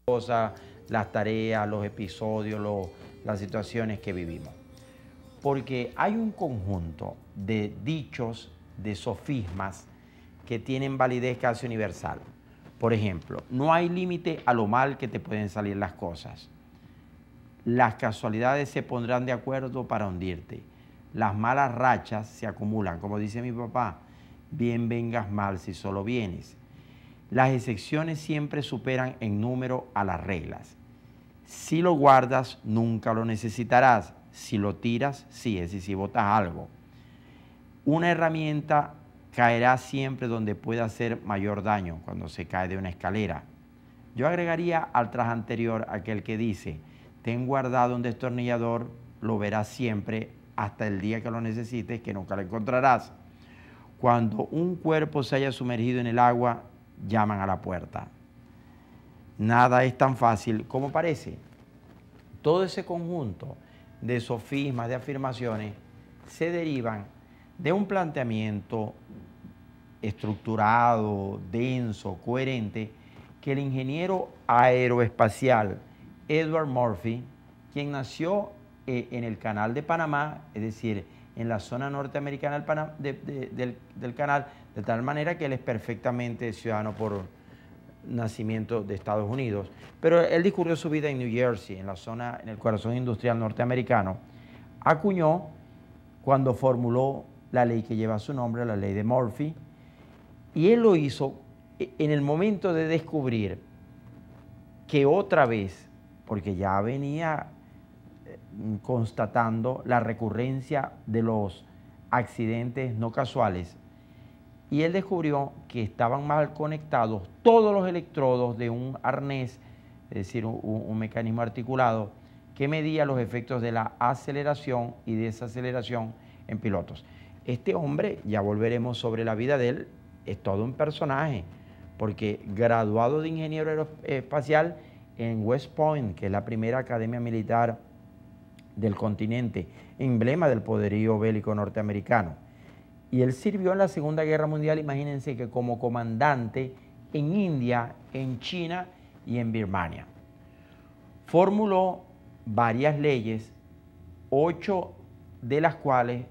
cosas, las tareas, los episodios, las situaciones que vivimos. Porque hay un conjunto de dichos, de sofismas, que tienen validez casi universal. Por ejemplo, no hay límite a lo mal que te pueden salir las cosas. Las casualidades se pondrán de acuerdo para hundirte. Las malas rachas se acumulan. Como dice mi papá, bien vengas mal si solo vienes. Las excepciones siempre superan en número a las reglas. Si lo guardas, nunca lo necesitarás. Si lo tiras, sí, es decir, si botas algo. Una herramienta caerá siempre donde pueda hacer mayor daño, cuando se cae de una escalera. Yo agregaría al tras anterior aquel que dice, ten guardado un destornillador, lo verás siempre hasta el día que lo necesites, que nunca lo encontrarás. Cuando un cuerpo se haya sumergido en el agua, llaman a la puerta. Nada es tan fácil como parece. Todo ese conjunto de sofismas, de afirmaciones, se derivan de un planteamiento estructurado, denso, coherente, que el ingeniero aeroespacial Edward Murphy, quien nació en el Canal de Panamá, es decir, en la zona norteamericana del canal, de tal manera que él es perfectamente ciudadano por nacimiento de Estados Unidos, pero él discurrió su vida en New Jersey, en la zona, en el corazón industrial norteamericano, acuñó cuando formuló la ley que lleva su nombre, la ley de Murphy, y él lo hizo en el momento de descubrir que otra vez, porque ya venía constatando la recurrencia de los accidentes no casuales, y él descubrió que estaban mal conectados todos los electrodos de un arnés, es decir, un mecanismo articulado que medía los efectos de la aceleración y desaceleración en pilotos. Este hombre, ya volveremos sobre la vida de él, es todo un personaje, porque graduado de ingeniero aeroespacial en West Point, que es la primera academia militar del continente, emblema del poderío bélico norteamericano. Y él sirvió en la Segunda Guerra Mundial, imagínense que como comandante en India, en China y en Birmania. Formuló varias leyes, 8 de las cuales,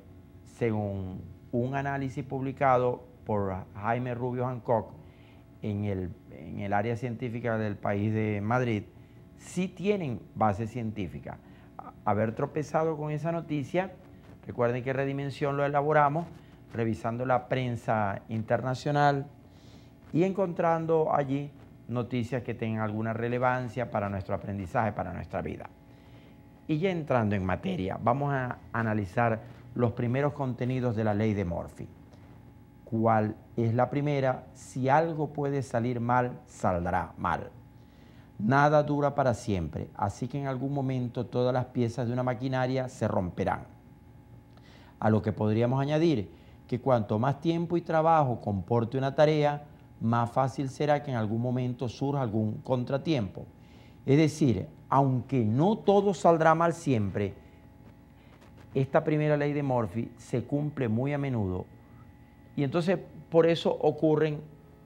según un análisis publicado por Jaime Rubio Hancock en el área científica del país de Madrid, sí tienen base científica. Haber tropezado con esa noticia, recuerden que Redimensión lo elaboramos revisando la prensa internacional y encontrando allí noticias que tengan alguna relevancia para nuestro aprendizaje, para nuestra vida. Y ya entrando en materia, vamos a analizar los primeros contenidos de la ley de Murphy. ¿Cuál es la primera? Si algo puede salir mal, saldrá mal. Nada dura para siempre, así que en algún momento todas las piezas de una maquinaria se romperán. A lo que podríamos añadir que cuanto más tiempo y trabajo comporte una tarea, más fácil será que en algún momento surja algún contratiempo. Es decir, aunque no todo saldrá mal siempre, esta primera ley de Murphy se cumple muy a menudo y entonces por eso ocurren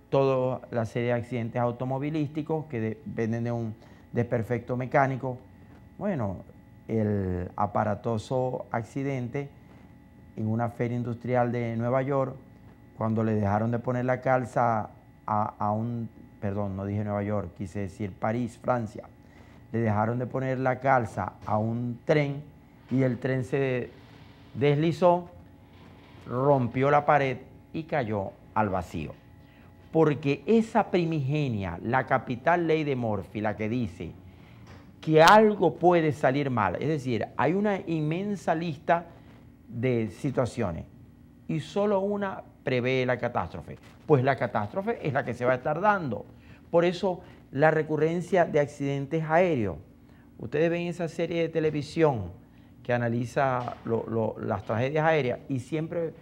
toda la serie de accidentes automovilísticos que dependen de un desperfecto mecánico. Bueno, el aparatoso accidente en una feria industrial de Nueva York, cuando le dejaron de poner la calza perdón, no dije Nueva York, quise decir París, Francia, le dejaron de poner la calza a un tren y el tren se deslizó, rompió la pared y cayó al vacío. Porque esa primigenia, la capital ley de Murphy, la que dice que algo puede salir mal, es decir, hay una inmensa lista de situaciones y solo una prevé la catástrofe, pues la catástrofe es la que se va a estar dando. Por eso la recurrencia de accidentes aéreos. Ustedes ven esa serie de televisión que analiza las tragedias aéreas y siempre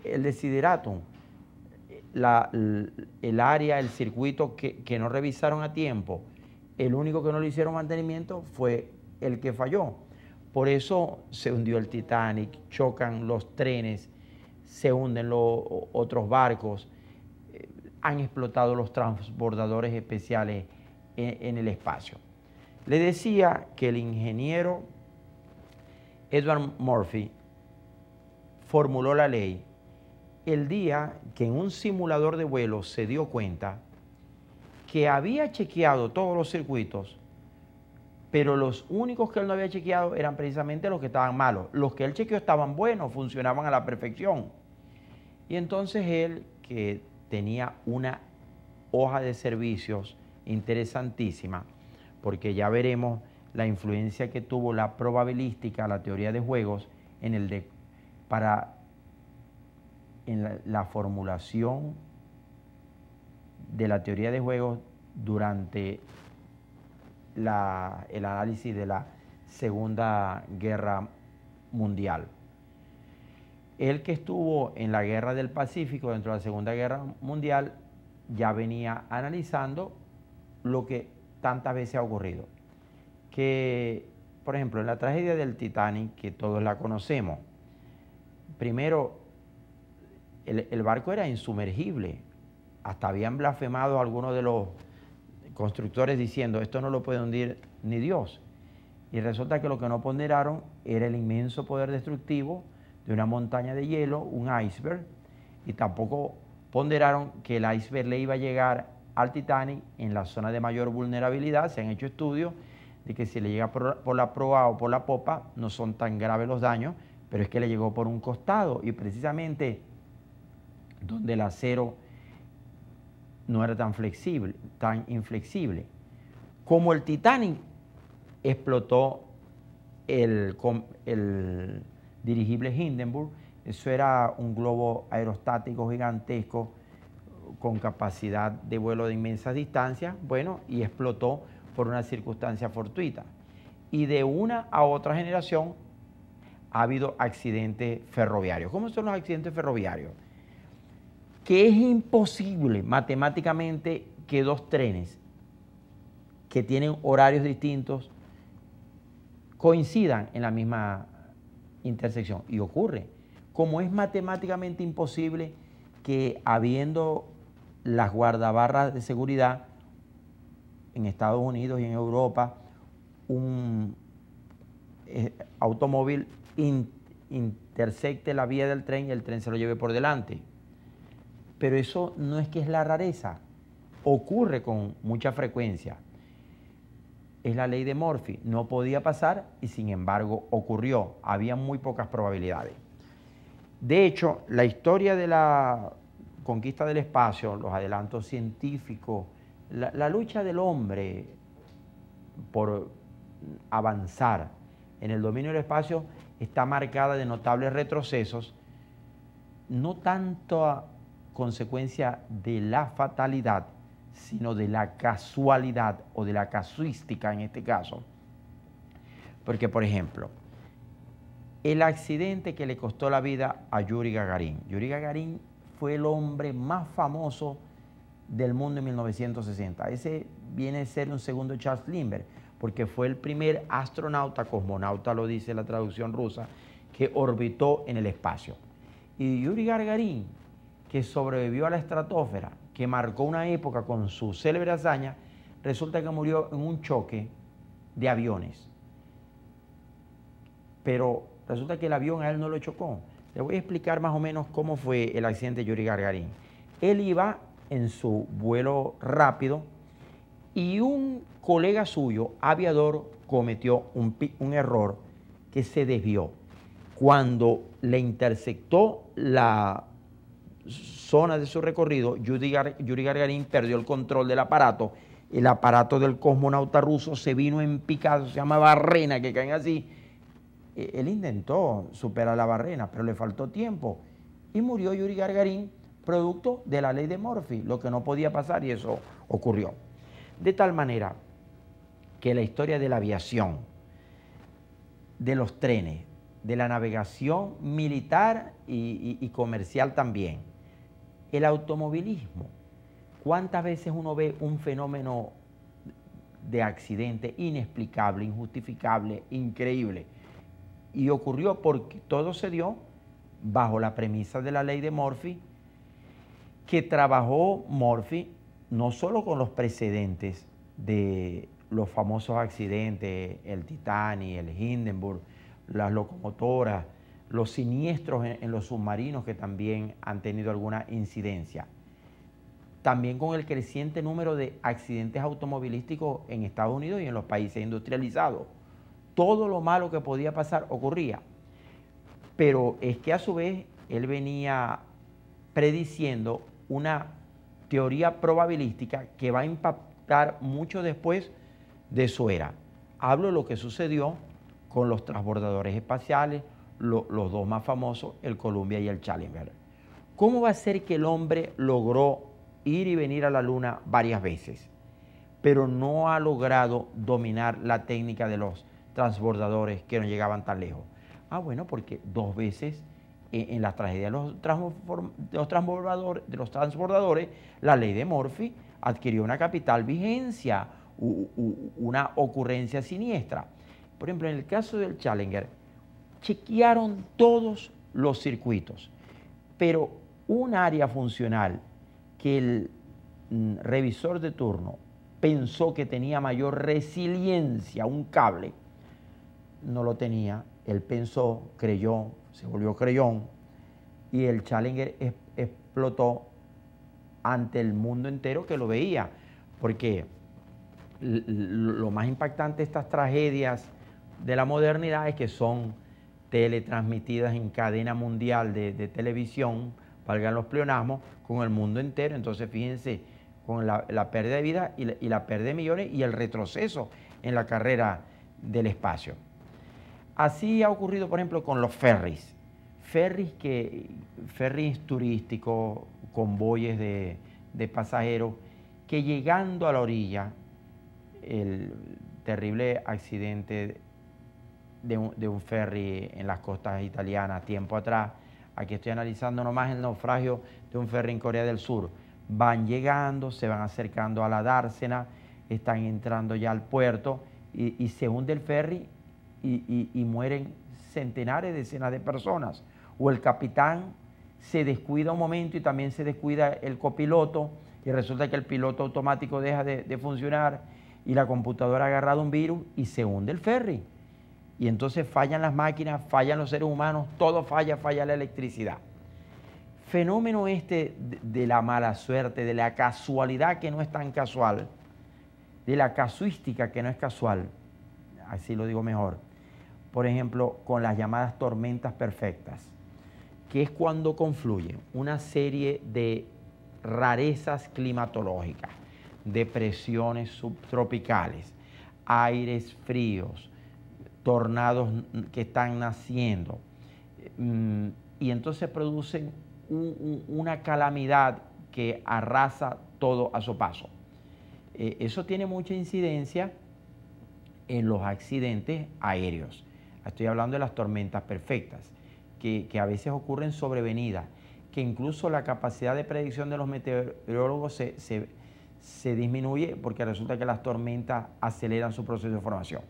el desideratum, el área, el circuito que no revisaron a tiempo, el único que no le hicieron mantenimiento fue el que falló. Por eso se hundió el Titanic, chocan los trenes, se hunden los otros barcos, han explotado los transbordadores especiales en el espacio. Le decía que el ingeniero Edward Murphy formuló la ley el día que en un simulador de vuelo se dio cuenta que había chequeado todos los circuitos, pero los únicos que él no había chequeado eran precisamente los que estaban malos. Los que él chequeó estaban buenos, funcionaban a la perfección. Y entonces él, que tenía una hoja de servicios interesantísima, porque ya veremos la influencia que tuvo la probabilística, la teoría de juegos, en la formulación de la teoría de juegos durante el análisis de la Segunda Guerra Mundial. Él, que estuvo en la Guerra del Pacífico dentro de la Segunda Guerra Mundial, ya venía analizando lo que tantas veces ha ocurrido. Que, por ejemplo, en la tragedia del Titanic, que todos la conocemos, primero, el barco era insumergible. Hasta habían blasfemado algunos de los constructores diciendo, esto no lo puede hundir ni Dios. Y resulta que lo que no ponderaron era el inmenso poder destructivo de una montaña de hielo, un iceberg, y tampoco ponderaron que el iceberg le iba a llegar al Titanic en la zona de mayor vulnerabilidad. Se han hecho estudios de que si le llega por la proa o por la popa no son tan graves los daños, pero es que le llegó por un costado, y precisamente donde el acero no era tan flexible, tan inflexible. Como el Titanic explotó el dirigible Hindenburg, eso era un globo aerostático gigantesco con capacidad de vuelo de inmensas distancias, bueno, y explotó por una circunstancia fortuita. Y de una a otra generación ha habido accidentes ferroviarios. ¿Cómo son los accidentes ferroviarios? Que es imposible matemáticamente que dos trenes que tienen horarios distintos coincidan en la misma intersección. Y ocurre. Como es matemáticamente imposible que, habiendo las guardabarras de seguridad en Estados Unidos y en Europa, un automóvil intersecte la vía del tren y el tren se lo lleve por delante. Pero eso no es que es la rareza, ocurre con mucha frecuencia. Es la ley de Murphy, no podía pasar y sin embargo ocurrió, había muy pocas probabilidades. De hecho, la historia de la conquista del espacio, los adelantos científicos, la lucha del hombre por avanzar en el dominio del espacio está marcada de notables retrocesos, no tanto a consecuencia de la fatalidad, sino de la casualidad o de la casuística en este caso. Porque, por ejemplo, el accidente que le costó la vida a Yuri Gagarin. Yuri Gagarin fue el hombre más famoso del mundo en 1960. Ese viene a ser un segundo Charles Lindbergh, porque fue el primer astronauta, cosmonauta lo dice la traducción rusa, que orbitó en el espacio. Y Yuri Gagarin, que sobrevivió a la estratosfera, que marcó una época con su célebre hazaña, resulta que murió en un choque de aviones. Pero resulta que el avión a él no lo chocó. Le voy a explicar más o menos cómo fue el accidente de Yuri Gagarin. Él iba en su vuelo rápido y un colega suyo, aviador, cometió un error que se desvió. Cuando le intersectó la zona de su recorrido, Yuri Gagarin perdió el control del aparato. El aparato del cosmonauta ruso se vino en picado, se llama barrena, que caen así. Él intentó superar la barrena, pero le faltó tiempo y murió Yuri Gagarin, producto de la ley de Murphy, lo que no podía pasar, y eso ocurrió. De tal manera que la historia de la aviación, de los trenes, de la navegación militar y comercial también, el automovilismo, ¿cuántas veces uno ve un fenómeno de accidente inexplicable, injustificable, increíble? Y ocurrió porque todo se dio bajo la premisa de la ley de Murphy, que trabajó Murphy no solo con los precedentes de los famosos accidentes, el Titanic, el Hindenburg, las locomotoras, los siniestros en los submarinos que también han tenido alguna incidencia. También con el creciente número de accidentes automovilísticos en Estados Unidos y en los países industrializados. Todo lo malo que podía pasar ocurría. Pero es que a su vez él venía prediciendo una teoría probabilística que va a impactar mucho después de su era. Hablo de lo que sucedió con los transbordadores espaciales, los dos más famosos, el Columbia y el Challenger. ¿Cómo va a ser que el hombre logró ir y venir a la Luna varias veces, pero no ha logrado dominar la técnica de los transbordadores que no llegaban tan lejos? Ah, bueno, porque 2 veces en la tragedia de los transbordadores, la ley de Murphy adquirió una capital vigencia, una ocurrencia siniestra. Por ejemplo, en el caso del Challenger, chequearon todos los circuitos, pero un área funcional que el revisor de turno pensó que tenía mayor resiliencia, un cable, no lo tenía. Él pensó, creyó, se volvió creyón, y el Challenger explotó ante el mundo entero que lo veía, porque lo más impactante de estas tragedias de la modernidad es que son teletransmitidas en cadena mundial de televisión, valgan los pleonasmos, con el mundo entero. Entonces fíjense, con la pérdida de vida y la pérdida de millones y el retroceso en la carrera del espacio. Así ha ocurrido, por ejemplo, con los ferries. Ferries turísticos, convoyes de pasajeros, que llegando a la orilla, el terrible accidente de un ferry en las costas italianas tiempo atrás. Aquí estoy analizando nomás el naufragio de un ferry en Corea del Sur. Van llegando, se van acercando a la dársena, están entrando ya al puerto y se hunde el ferry y mueren centenares, decenas de personas. O el capitán se descuida un momento y también se descuida el copiloto y resulta que el piloto automático deja de funcionar y la computadora ha agarrado un virus y se hunde el ferry. Y entonces fallan las máquinas, fallan los seres humanos, todo falla, falla la electricidad. Fenómeno este de la mala suerte, de la casualidad que no es tan casual, de la casuística que no es casual, así lo digo mejor. Por ejemplo, con las llamadas tormentas perfectas, que es cuando confluyen una serie de rarezas climatológicas, depresiones subtropicales, aires fríos, tornados que están naciendo, y entonces producen una calamidad que arrasa todo a su paso. Eso tiene mucha incidencia en los accidentes aéreos. Estoy hablando de las tormentas perfectas, que a veces ocurren sobrevenidas, que incluso la capacidad de predicción de los meteorólogos se disminuye porque resulta que las tormentas aceleran su proceso de formación.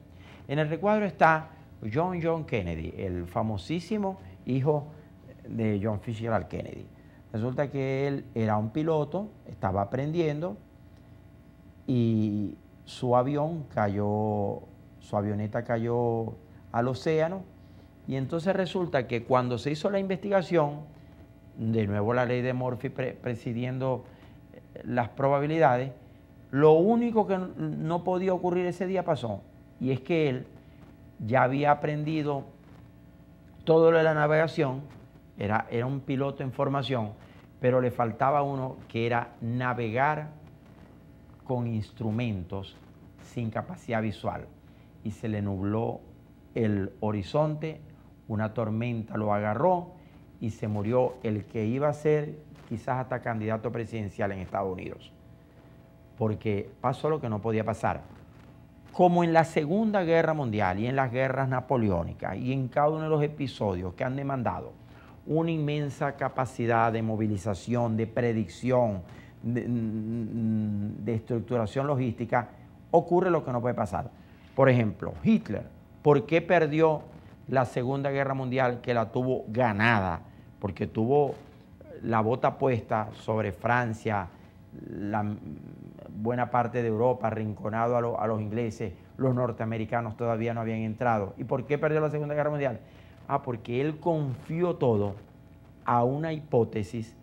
En el recuadro está John Kennedy, el famosísimo hijo de John Fitzgerald Kennedy. Resulta que él era un piloto, estaba aprendiendo y su avioneta cayó al océano, y entonces resulta que cuando se hizo la investigación, de nuevo la ley de Murphy presidiendo las probabilidades, lo único que no podía ocurrir ese día pasó, y es que él ya había aprendido todo lo de la navegación, era un piloto en formación, pero le faltaba uno que era navegar con instrumentos sin capacidad visual, y se le nubló el horizonte, una tormenta lo agarró y se murió el que iba a ser quizás hasta candidato presidencial en Estados Unidos, porque pasó lo que no podía pasar. Como en la Segunda Guerra Mundial y en las guerras napoleónicas y en cada uno de los episodios que han demandado una inmensa capacidad de movilización, de predicción, de estructuración logística, ocurre lo que no puede pasar. Por ejemplo, Hitler, ¿por qué perdió la Segunda Guerra Mundial, que la tuvo ganada? Porque tuvo la bota puesta sobre Francia, buena parte de Europa, arrinconado a los ingleses, los norteamericanos todavía no habían entrado. ¿Y por qué perdió la Segunda Guerra Mundial? Porque él confió todo a una hipótesis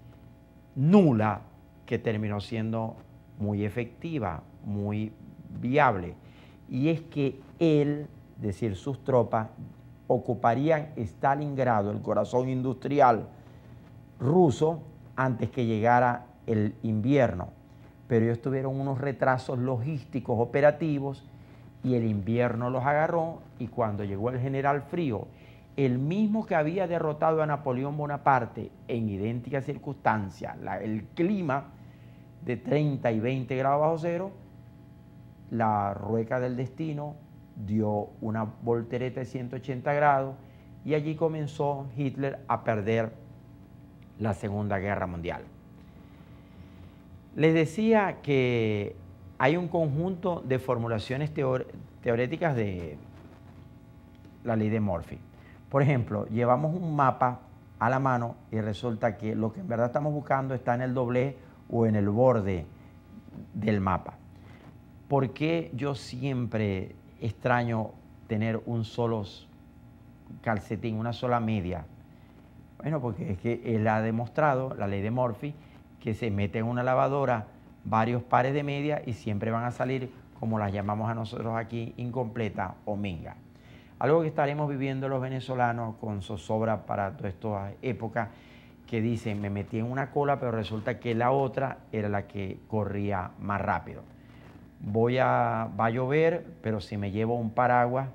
nula que terminó siendo muy efectiva, muy viable. Y es que él, es decir, sus tropas, ocuparían Stalingrado, el corazón industrial ruso, antes que llegara el invierno. Pero ellos tuvieron unos retrasos logísticos operativos y el invierno los agarró, y cuando llegó el general Frío, el mismo que había derrotado a Napoleón Bonaparte en idénticas circunstancias, el clima de 30 y 20 grados bajo cero, la rueca del destino dio una voltereta de 180 grados y allí comenzó Hitler a perder la Segunda Guerra Mundial. Les decía que hay un conjunto de formulaciones teoréticas de la ley de Murphy. Por ejemplo, llevamos un mapa a la mano y resulta que lo que en verdad estamos buscando está en el doblez o en el borde del mapa. ¿Por qué yo siempre extraño tener un solo calcetín, una sola media? Bueno, porque es que él ha demostrado, la ley de Murphy, que se mete en una lavadora varios pares de medias y siempre van a salir, como las llamamos a nosotros aquí, incompleta o minga. Algo que estaremos viviendo los venezolanos con zozobra para toda esta época, que dicen, me metí en una cola, pero resulta que la otra era la que corría más rápido. Va a llover, pero si me llevo un paraguas,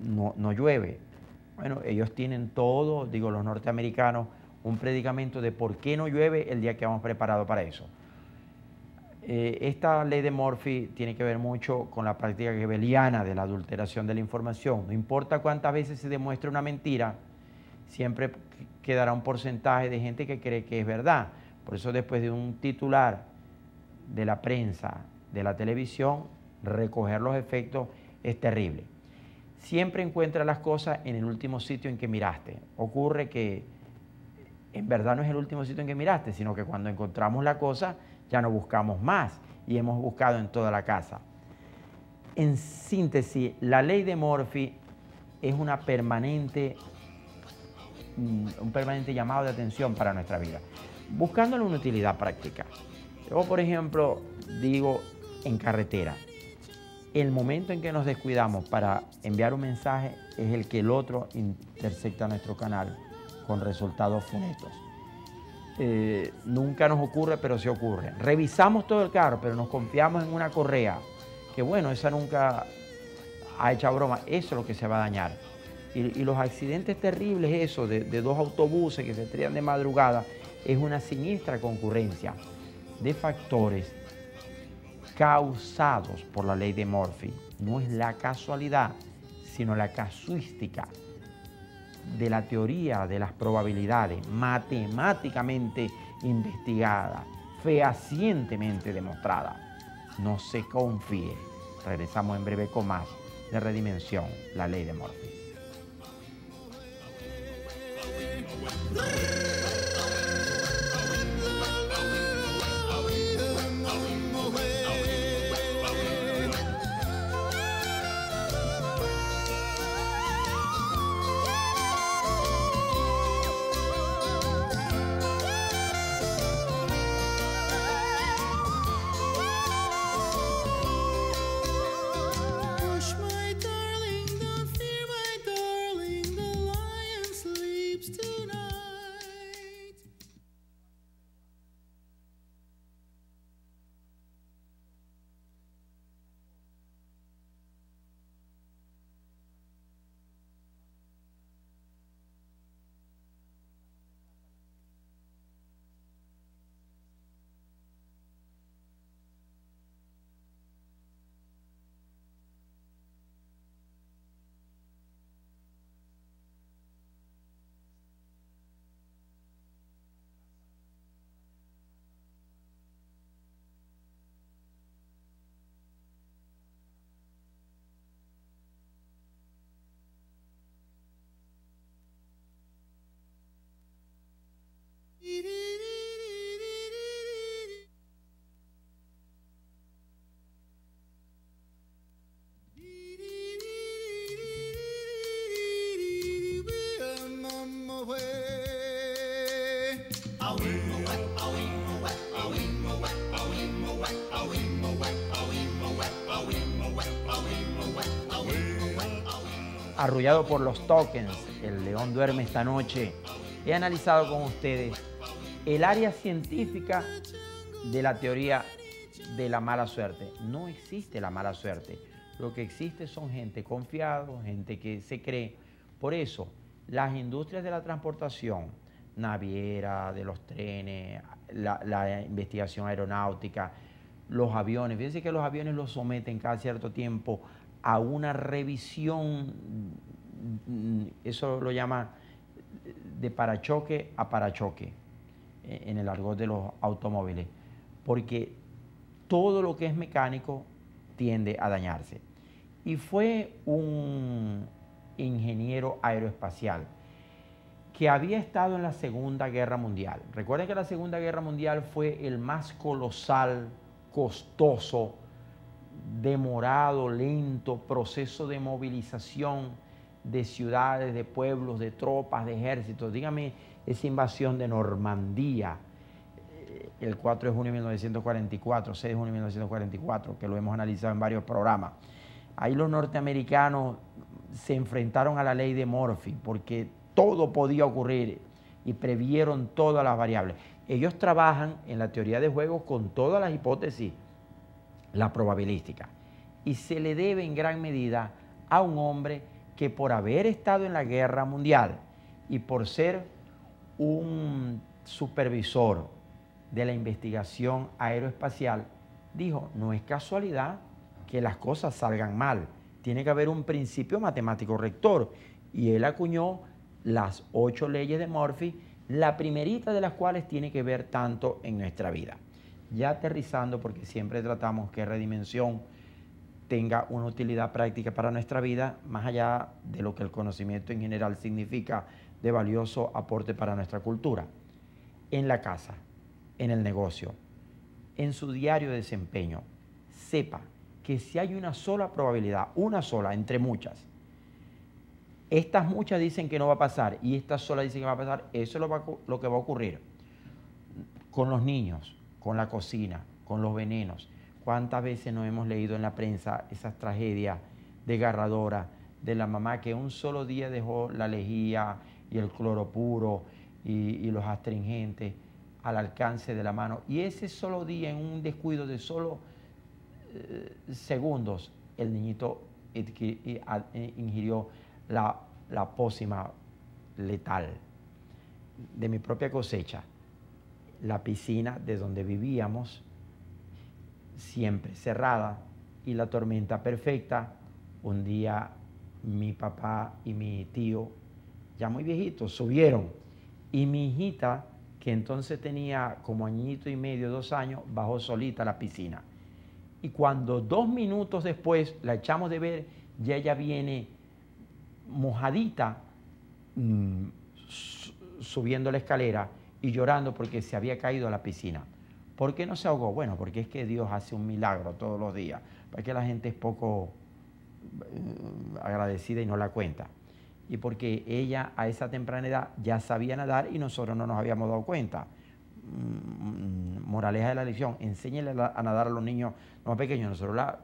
no llueve. Bueno, ellos tienen todo, digo, los norteamericanos, un predicamento de por qué no llueve el día que vamos preparados para eso. Esta ley de Murphy tiene que ver mucho con la práctica goebbeliana de la adulteración de la información. No importa cuántas veces se demuestre una mentira, siempre quedará un porcentaje de gente que cree que es verdad. Por eso después de un titular de la prensa, de la televisión, recoger los efectos es terrible. Siempre encuentra las cosas en el último sitio en que miraste. Ocurre que en verdad no es el último sitio en que miraste, sino que cuando encontramos la cosa ya no buscamos más y hemos buscado en toda la casa. En síntesis, la ley de Murphy es un permanente llamado de atención para nuestra vida, buscándole una utilidad práctica. Yo, por ejemplo, digo en carretera, el momento en que nos descuidamos para enviar un mensaje es el que el otro intersecta nuestro canal con resultados funestos. Nunca nos ocurre, pero sí ocurre. Revisamos todo el carro, pero nos confiamos en una correa, que bueno, esa nunca ha hecho broma. Eso es lo que se va a dañar. Y los accidentes terribles, eso, de dos autobuses que se estrellan de madrugada, es una siniestra concurrencia de factores causados por la ley de Murphy. No es la casualidad, sino la casuística de la teoría de las probabilidades, matemáticamente investigada, fehacientemente demostrada. No se confíe. Regresamos en breve con más de Redimensión, la ley de Murphy. arrullado por los tokens, el león duerme esta noche, he analizado con ustedes el área científica de la teoría de la mala suerte. No existe la mala suerte. Lo que existe son gente confiada, gente que se cree. Por eso, las industrias de la transportación, naviera, de los trenes, la investigación aeronáutica, los aviones. Fíjense que los aviones los someten cada cierto tiempo a una revisión, eso lo llama de parachoque a parachoque, en el argot de los automóviles, porque todo lo que es mecánico tiende a dañarse. Y fue un ingeniero aeroespacial que había estado en la Segunda Guerra Mundial. Recuerden que la Segunda Guerra Mundial fue el más colosal, costoso, demorado, lento proceso de movilización de ciudades, de pueblos, de tropas, de ejércitos. Dígame esa invasión de Normandía, el 4 de junio de 1944, 6 de junio de 1944, que lo hemos analizado en varios programas. Ahí los norteamericanos se enfrentaron a la ley de Murphy porque todo podía ocurrir y previeron todas las variables. Ellos trabajan en la teoría de juegos con todas las hipótesis, la probabilística. Y se le debe en gran medida a un hombre que por haber estado en la guerra mundial y por ser un supervisor de la investigación aeroespacial, dijo, no es casualidad que las cosas salgan mal, tiene que haber un principio matemático rector. Y él acuñó las 8 leyes de Murphy, la primerita de las cuales tiene que ver tanto en nuestra vida. Ya aterrizando, porque siempre tratamos que redimensión tenga una utilidad práctica para nuestra vida, más allá de lo que el conocimiento en general significa de valioso aporte para nuestra cultura. En la casa, en el negocio, en su diario de desempeño, sepa que si hay una sola probabilidad, una sola entre muchas, estas muchas dicen que no va a pasar y esta sola dice que va a pasar, eso es lo que va a ocurrir con los niños, con la cocina, con los venenos. ¿Cuántas veces no hemos leído en la prensa esas tragedias desgarradoras de la mamá que un solo día dejó la lejía y el cloro puro y los astringentes al alcance de la mano? Y ese solo día, en un descuido de solo segundos, el niñito ingirió la pócima letal. De mi propia cosecha, la piscina de donde vivíamos, siempre cerrada, y la tormenta perfecta. Un día mi papá y mi tío, ya muy viejitos, subieron, y mi hijita, que entonces tenía como añito y medio, 2 años, bajó solita a la piscina. Y cuando 2 minutos después la echamos de ver, ya ella viene mojadita, subiendo la escalera y llorando porque se había caído a la piscina. ¿Por qué no se ahogó? Bueno, porque es que Dios hace un milagro todos los días, porque la gente es poco agradecida y no la cuenta. Y porque ella a esa temprana edad ya sabía nadar y nosotros no nos habíamos dado cuenta. Moraleja de la lección, enséñenle a nadar a los niños más pequeños. Nosotros,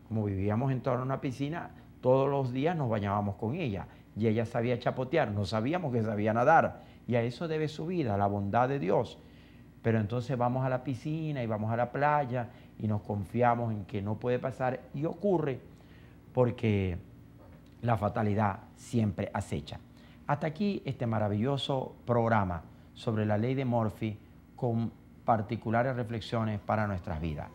como vivíamos en torno a una piscina, todos los días nos bañábamos con ella y ella sabía chapotear, no sabíamos que sabía nadar, y a eso debe su vida, a la bondad de Dios. Pero entonces vamos a la piscina y vamos a la playa y nos confiamos en que no puede pasar, y ocurre, porque la fatalidad siempre acecha. Hasta aquí este maravilloso programa sobre la ley de Murphy, con particulares reflexiones para nuestras vidas.